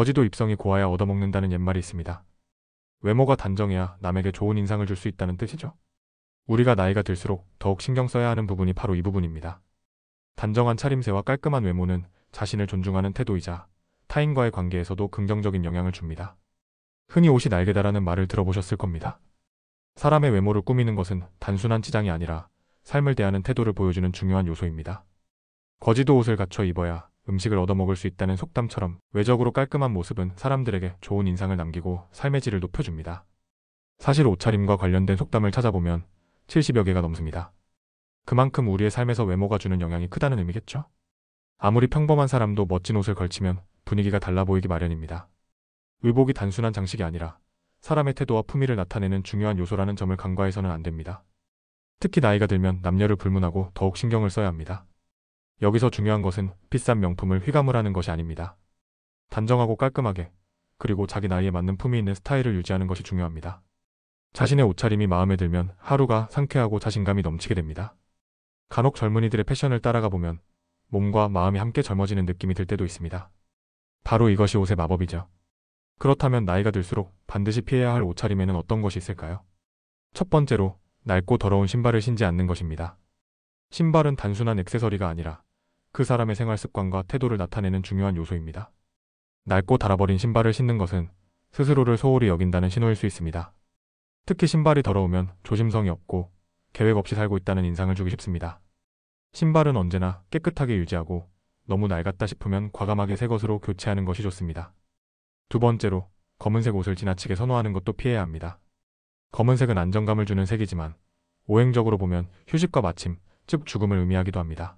거지도 입성이 고와야 얻어먹는다는 옛말이 있습니다. 외모가 단정해야 남에게 좋은 인상을 줄 수 있다는 뜻이죠. 우리가 나이가 들수록 더욱 신경 써야 하는 부분이 바로 이 부분입니다. 단정한 차림새와 깔끔한 외모는 자신을 존중하는 태도이자 타인과의 관계에서도 긍정적인 영향을 줍니다. 흔히 옷이 날개다라는 말을 들어보셨을 겁니다. 사람의 외모를 꾸미는 것은 단순한 치장이 아니라 삶을 대하는 태도를 보여주는 중요한 요소입니다. 거지도 옷을 갖춰 입어야 음식을 얻어먹을 수 있다는 속담처럼 외적으로 깔끔한 모습은 사람들에게 좋은 인상을 남기고 삶의 질을 높여줍니다. 사실 옷차림과 관련된 속담을 찾아보면 70여 개가 넘습니다. 그만큼 우리의 삶에서 외모가 주는 영향이 크다는 의미겠죠? 아무리 평범한 사람도 멋진 옷을 걸치면 분위기가 달라 보이기 마련입니다. 의복이 단순한 장식이 아니라 사람의 태도와 품위를 나타내는 중요한 요소라는 점을 간과해서는 안 됩니다. 특히 나이가 들면 남녀를 불문하고 더욱 신경을 써야 합니다. 여기서 중요한 것은 비싼 명품을 휘감으라는 것이 아닙니다. 단정하고 깔끔하게, 그리고 자기 나이에 맞는 품위 있는 스타일을 유지하는 것이 중요합니다. 자신의 옷차림이 마음에 들면 하루가 상쾌하고 자신감이 넘치게 됩니다. 간혹 젊은이들의 패션을 따라가 보면 몸과 마음이 함께 젊어지는 느낌이 들 때도 있습니다. 바로 이것이 옷의 마법이죠. 그렇다면 나이가 들수록 반드시 피해야 할 옷차림에는 어떤 것이 있을까요? 첫 번째로, 낡고 더러운 신발을 신지 않는 것입니다. 신발은 단순한 액세서리가 아니라 그 사람의 생활 습관과 태도를 나타내는 중요한 요소입니다. 낡고 닳아버린 신발을 신는 것은 스스로를 소홀히 여긴다는 신호일 수 있습니다. 특히 신발이 더러우면 조심성이 없고 계획 없이 살고 있다는 인상을 주기 쉽습니다. 신발은 언제나 깨끗하게 유지하고 너무 낡았다 싶으면 과감하게 새 것으로 교체하는 것이 좋습니다. 두 번째로, 검은색 옷을 지나치게 선호하는 것도 피해야 합니다. 검은색은 안정감을 주는 색이지만 오행적으로 보면 휴식과 마침, 즉 죽음을 의미하기도 합니다.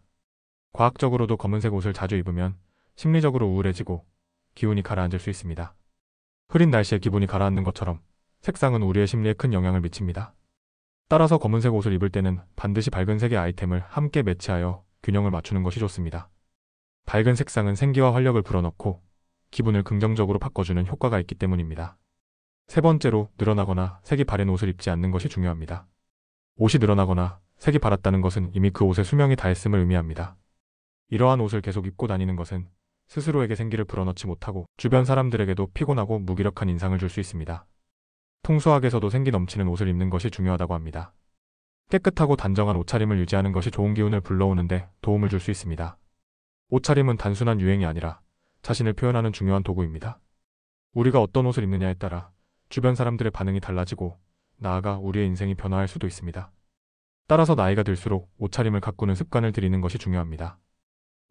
과학적으로도 검은색 옷을 자주 입으면 심리적으로 우울해지고 기운이 가라앉을 수 있습니다. 흐린 날씨에 기분이 가라앉는 것처럼 색상은 우리의 심리에 큰 영향을 미칩니다. 따라서 검은색 옷을 입을 때는 반드시 밝은 색의 아이템을 함께 매치하여 균형을 맞추는 것이 좋습니다. 밝은 색상은 생기와 활력을 불어넣고 기분을 긍정적으로 바꿔주는 효과가 있기 때문입니다. 세 번째로, 늘어나거나 색이 바랜 옷을 입지 않는 것이 중요합니다. 옷이 늘어나거나 색이 바랐다는 것은 이미 그 옷의 수명이 다했음을 의미합니다. 이러한 옷을 계속 입고 다니는 것은 스스로에게 생기를 불어넣지 못하고 주변 사람들에게도 피곤하고 무기력한 인상을 줄 수 있습니다. 통수학에서도 생기 넘치는 옷을 입는 것이 중요하다고 합니다. 깨끗하고 단정한 옷차림을 유지하는 것이 좋은 기운을 불러오는데 도움을 줄 수 있습니다. 옷차림은 단순한 유행이 아니라 자신을 표현하는 중요한 도구입니다. 우리가 어떤 옷을 입느냐에 따라 주변 사람들의 반응이 달라지고 나아가 우리의 인생이 변화할 수도 있습니다. 따라서 나이가 들수록 옷차림을 가꾸는 습관을 들이는 것이 중요합니다.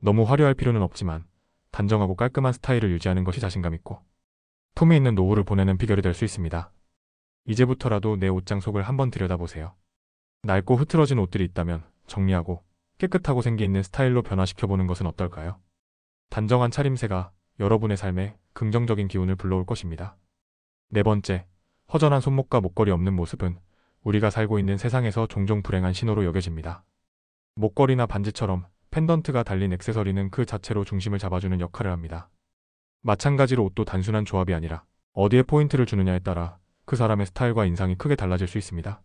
너무 화려할 필요는 없지만 단정하고 깔끔한 스타일을 유지하는 것이 자신감 있고 품위 있는 노후를 보내는 비결이 될 수 있습니다. 이제부터라도 내 옷장 속을 한번 들여다보세요. 낡고 흐트러진 옷들이 있다면 정리하고 깨끗하고 생기 있는 스타일로 변화시켜보는 것은 어떨까요? 단정한 차림새가 여러분의 삶에 긍정적인 기운을 불러올 것입니다. 네 번째, 허전한 손목과 목걸이 없는 모습은 우리가 살고 있는 세상에서 종종 불행한 신호로 여겨집니다. 목걸이나 반지처럼 펜던트가 달린 액세서리는 그 자체로 중심을 잡아주는 역할을 합니다. 마찬가지로 옷도 단순한 조합이 아니라 어디에 포인트를 주느냐에 따라 그 사람의 스타일과 인상이 크게 달라질 수 있습니다.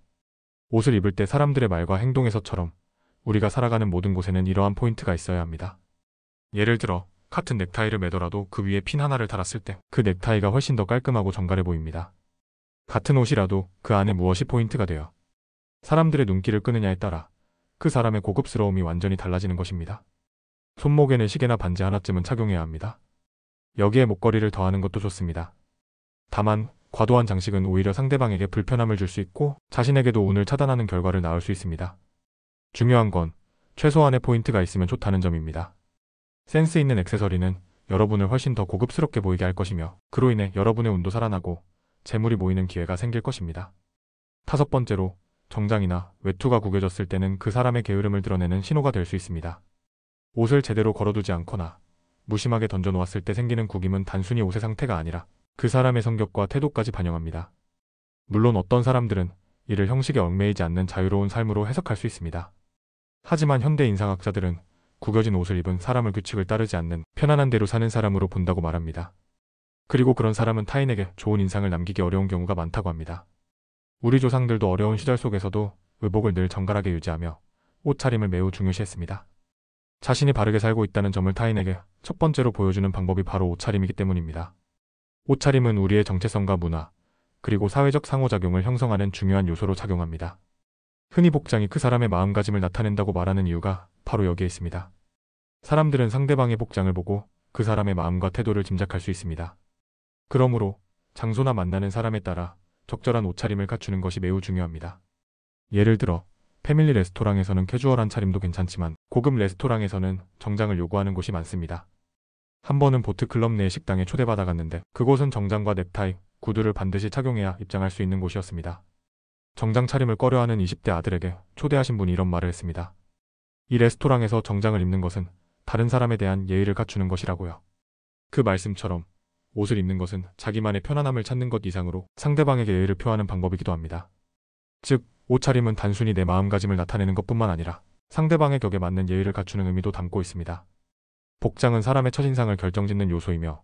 옷을 입을 때 사람들의 말과 행동에서처럼 우리가 살아가는 모든 곳에는 이러한 포인트가 있어야 합니다. 예를 들어 같은 넥타이를 매더라도 그 위에 핀 하나를 달았을 때 그 넥타이가 훨씬 더 깔끔하고 정갈해 보입니다. 같은 옷이라도 그 안에 무엇이 포인트가 되어 사람들의 눈길을 끄느냐에 따라 그 사람의 고급스러움이 완전히 달라지는 것입니다. 손목에는 시계나 반지 하나쯤은 착용해야 합니다. 여기에 목걸이를 더하는 것도 좋습니다. 다만 과도한 장식은 오히려 상대방에게 불편함을 줄 수 있고 자신에게도 운을 차단하는 결과를 낳을 수 있습니다. 중요한 건 최소한의 포인트가 있으면 좋다는 점입니다. 센스 있는 액세서리는 여러분을 훨씬 더 고급스럽게 보이게 할 것이며 그로 인해 여러분의 운도 살아나고 재물이 모이는 기회가 생길 것입니다. 다섯 번째로, 정장이나 외투가 구겨졌을 때는 그 사람의 게으름을 드러내는 신호가 될 수 있습니다. 옷을 제대로 걸어두지 않거나 무심하게 던져놓았을 때 생기는 구김은 단순히 옷의 상태가 아니라 그 사람의 성격과 태도까지 반영합니다. 물론 어떤 사람들은 이를 형식에 얽매이지 않는 자유로운 삶으로 해석할 수 있습니다. 하지만 현대 인상학자들은 구겨진 옷을 입은 사람을 규칙을 따르지 않는 편안한 대로 사는 사람으로 본다고 말합니다. 그리고 그런 사람은 타인에게 좋은 인상을 남기기 어려운 경우가 많다고 합니다. 우리 조상들도 어려운 시절 속에서도 의복을 늘 정갈하게 유지하며 옷차림을 매우 중요시했습니다. 자신이 바르게 살고 있다는 점을 타인에게 첫 번째로 보여주는 방법이 바로 옷차림이기 때문입니다. 옷차림은 우리의 정체성과 문화, 그리고 사회적 상호작용을 형성하는 중요한 요소로 작용합니다. 흔히 복장이 그 사람의 마음가짐을 나타낸다고 말하는 이유가 바로 여기에 있습니다. 사람들은 상대방의 복장을 보고 그 사람의 마음과 태도를 짐작할 수 있습니다. 그러므로 장소나 만나는 사람에 따라 적절한 옷차림을 갖추는 것이 매우 중요합니다. 예를 들어 패밀리 레스토랑에서는 캐주얼한 차림도 괜찮지만 고급 레스토랑에서는 정장을 요구하는 곳이 많습니다. 한 번은 보트클럽 내 식당에 초대받아 갔는데 그곳은 정장과 넥타이, 구두를 반드시 착용해야 입장할 수 있는 곳이었습니다. 정장 차림을 꺼려하는 20대 아들에게 초대하신 분이 이런 말을 했습니다. 이 레스토랑에서 정장을 입는 것은 다른 사람에 대한 예의를 갖추는 것이라고요. 그 말씀처럼 옷을 입는 것은 자기만의 편안함을 찾는 것 이상으로 상대방에게 예의를 표하는 방법이기도 합니다. 즉, 옷차림은 단순히 내 마음가짐을 나타내는 것뿐만 아니라 상대방의 격에 맞는 예의를 갖추는 의미도 담고 있습니다. 복장은 사람의 첫인상을 결정짓는 요소이며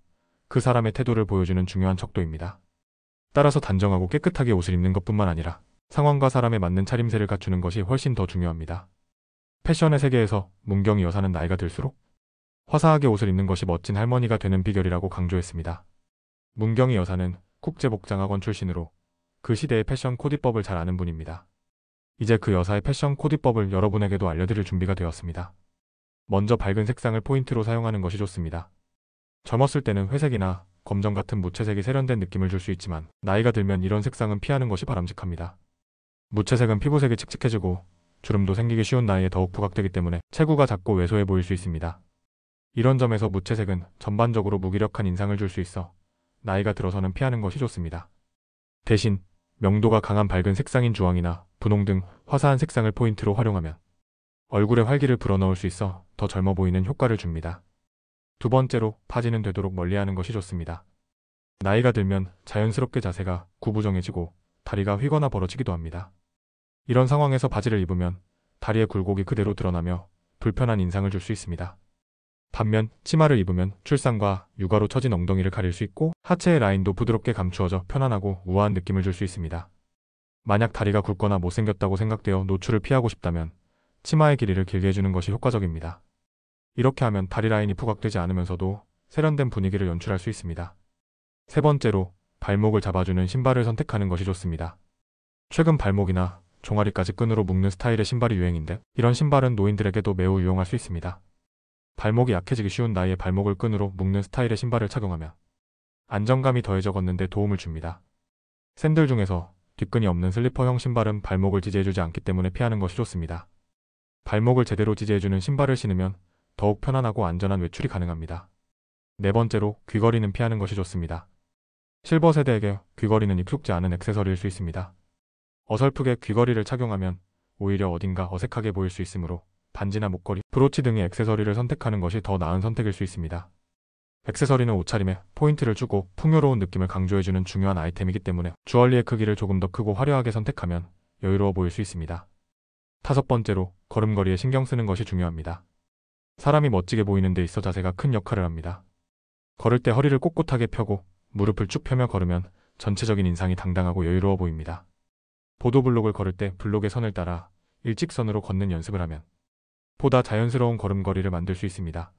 그 사람의 태도를 보여주는 중요한 척도입니다. 따라서 단정하고 깨끗하게 옷을 입는 것뿐만 아니라 상황과 사람에 맞는 차림새를 갖추는 것이 훨씬 더 중요합니다. 패션의 세계에서 문경이 여사는 나이가 들수록 화사하게 옷을 입는 것이 멋진 할머니가 되는 비결이라고 강조했습니다. 문경이 여사는 국제복장학원 출신으로 그 시대의 패션 코디법을 잘 아는 분입니다. 이제 그 여사의 패션 코디법을 여러분에게도 알려드릴 준비가 되었습니다. 먼저 밝은 색상을 포인트로 사용하는 것이 좋습니다. 젊었을 때는 회색이나 검정 같은 무채색이 세련된 느낌을 줄 수 있지만 나이가 들면 이런 색상은 피하는 것이 바람직합니다. 무채색은 피부색이 칙칙해지고 주름도 생기기 쉬운 나이에 더욱 부각되기 때문에 체구가 작고 왜소해 보일 수 있습니다. 이런 점에서 무채색은 전반적으로 무기력한 인상을 줄 수 있어 나이가 들어서는 피하는 것이 좋습니다. 대신 명도가 강한 밝은 색상인 주황이나 분홍 등 화사한 색상을 포인트로 활용하면 얼굴에 활기를 불어넣을 수 있어 더 젊어 보이는 효과를 줍니다. 두 번째로 바지는 되도록 멀리하는 것이 좋습니다. 나이가 들면 자연스럽게 자세가 구부정해지고 다리가 휘거나 벌어지기도 합니다. 이런 상황에서 바지를 입으면 다리의 굴곡이 그대로 드러나며 불편한 인상을 줄 수 있습니다. 반면 치마를 입으면 출산과 육아로 처진 엉덩이를 가릴 수 있고 하체의 라인도 부드럽게 감추어져 편안하고 우아한 느낌을 줄 수 있습니다. 만약 다리가 굵거나 못생겼다고 생각되어 노출을 피하고 싶다면 치마의 길이를 길게 해주는 것이 효과적입니다. 이렇게 하면 다리 라인이 부각되지 않으면서도 세련된 분위기를 연출할 수 있습니다. 세 번째로 발목을 잡아주는 신발을 선택하는 것이 좋습니다. 최근 발목이나 종아리까지 끈으로 묶는 스타일의 신발이 유행인데 이런 신발은 노인들에게도 매우 유용할 수 있습니다. 발목이 약해지기 쉬운 나이에 발목을 끈으로 묶는 스타일의 신발을 착용하면 안정감이 더해져 걷는 데 도움을 줍니다. 샌들 중에서 뒷끈이 없는 슬리퍼형 신발은 발목을 지지해주지 않기 때문에 피하는 것이 좋습니다. 발목을 제대로 지지해주는 신발을 신으면 더욱 편안하고 안전한 외출이 가능합니다. 네 번째로 귀걸이는 피하는 것이 좋습니다. 실버 세대에게 귀걸이는 익숙지 않은 액세서리일 수 있습니다. 어설프게 귀걸이를 착용하면 오히려 어딘가 어색하게 보일 수 있으므로 반지나 목걸이, 브로치 등의 액세서리를 선택하는 것이 더 나은 선택일 수 있습니다. 액세서리는 옷차림에 포인트를 주고 풍요로운 느낌을 강조해주는 중요한 아이템이기 때문에 주얼리의 크기를 조금 더 크고 화려하게 선택하면 여유로워 보일 수 있습니다. 다섯 번째로 걸음걸이에 신경 쓰는 것이 중요합니다. 사람이 멋지게 보이는 데 있어 자세가 큰 역할을 합니다. 걸을 때 허리를 꼿꼿하게 펴고 무릎을 쭉 펴며 걸으면 전체적인 인상이 당당하고 여유로워 보입니다. 보도블록을 걸을 때 블록의 선을 따라 일직선으로 걷는 연습을 하면 보다 자연스러운 걸음걸이를 만들 수 있습니다.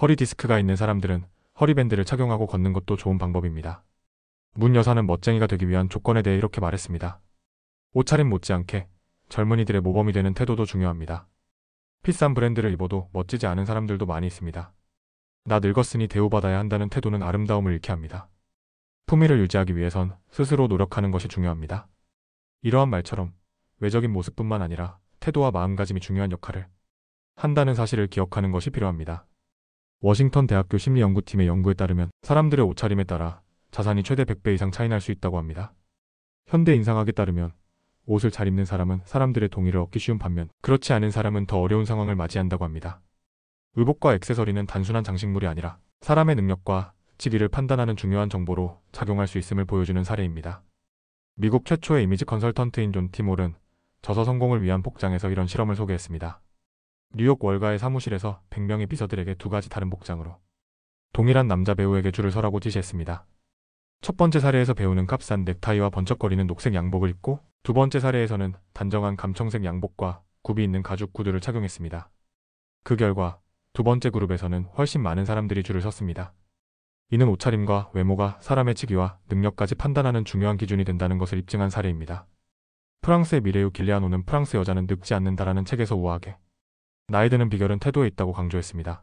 허리 디스크가 있는 사람들은 허리밴드를 착용하고 걷는 것도 좋은 방법입니다. 문 여사는 멋쟁이가 되기 위한 조건에 대해 이렇게 말했습니다. 옷차림 못지않게 젊은이들의 모범이 되는 태도도 중요합니다. 비싼 브랜드를 입어도 멋지지 않은 사람들도 많이 있습니다. 나 늙었으니 대우받아야 한다는 태도는 아름다움을 잃게 합니다. 품위를 유지하기 위해선 스스로 노력하는 것이 중요합니다. 이러한 말처럼 외적인 모습뿐만 아니라 태도와 마음가짐이 중요한 역할을 한다는 사실을 기억하는 것이 필요합니다. 워싱턴 대학교 심리연구팀의 연구에 따르면 사람들의 옷차림에 따라 자산이 최대 100배 이상 차이 날 수 있다고 합니다. 현대 인상학에 따르면 옷을 잘 입는 사람은 사람들의 동의를 얻기 쉬운 반면 그렇지 않은 사람은 더 어려운 상황을 맞이한다고 합니다. 의복과 액세서리는 단순한 장식물이 아니라 사람의 능력과 지위를 판단하는 중요한 정보로 작용할 수 있음을 보여주는 사례입니다. 미국 최초의 이미지 컨설턴트인 존 티몰은 저서 성공을 위한 복장에서 이런 실험을 소개했습니다. 뉴욕 월가의 사무실에서 100명의 비서들에게 두 가지 다른 복장으로 동일한 남자 배우에게 줄을 서라고 지시했습니다. 첫 번째 사례에서 배우는 값싼 넥타이와 번쩍거리는 녹색 양복을 입고 두 번째 사례에서는 단정한 감청색 양복과 굽이 있는 가죽 구두를 착용했습니다. 그 결과 두 번째 그룹에서는 훨씬 많은 사람들이 줄을 섰습니다. 이는 옷차림과 외모가 사람의 직위와 능력까지 판단하는 중요한 기준이 된다는 것을 입증한 사례입니다. 프랑스의 미레유 길리아노는 프랑스 여자는 늙지 않는다라는 책에서 우아하게 나이 드는 비결은 태도에 있다고 강조했습니다.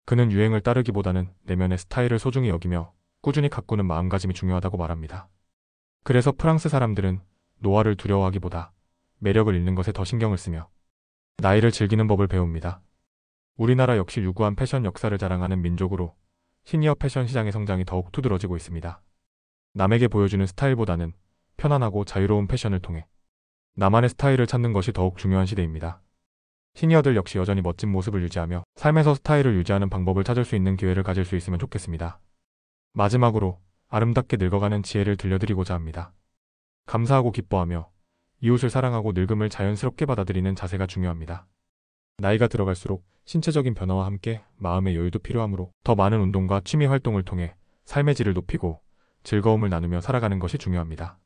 그는 유행을 따르기보다는 내면의 스타일을 소중히 여기며 꾸준히 가꾸는 마음가짐이 중요하다고 말합니다. 그래서 프랑스 사람들은 노화를 두려워하기보다 매력을 잃는 것에 더 신경을 쓰며 나이를 즐기는 법을 배웁니다. 우리나라 역시 유구한 패션 역사를 자랑하는 민족으로 시니어 패션 시장의 성장이 더욱 두드러지고 있습니다. 남에게 보여주는 스타일보다는 편안하고 자유로운 패션을 통해 나만의 스타일을 찾는 것이 더욱 중요한 시대입니다. 시니어들 역시 여전히 멋진 모습을 유지하며 삶에서 스타일을 유지하는 방법을 찾을 수 있는 기회를 가질 수 있으면 좋겠습니다. 마지막으로 아름답게 늙어가는 지혜를 들려드리고자 합니다. 감사하고 기뻐하며 이웃을 사랑하고 늙음을 자연스럽게 받아들이는 자세가 중요합니다. 나이가 들어갈수록 신체적인 변화와 함께 마음의 여유도 필요하므로 더 많은 운동과 취미 활동을 통해 삶의 질을 높이고 즐거움을 나누며 살아가는 것이 중요합니다.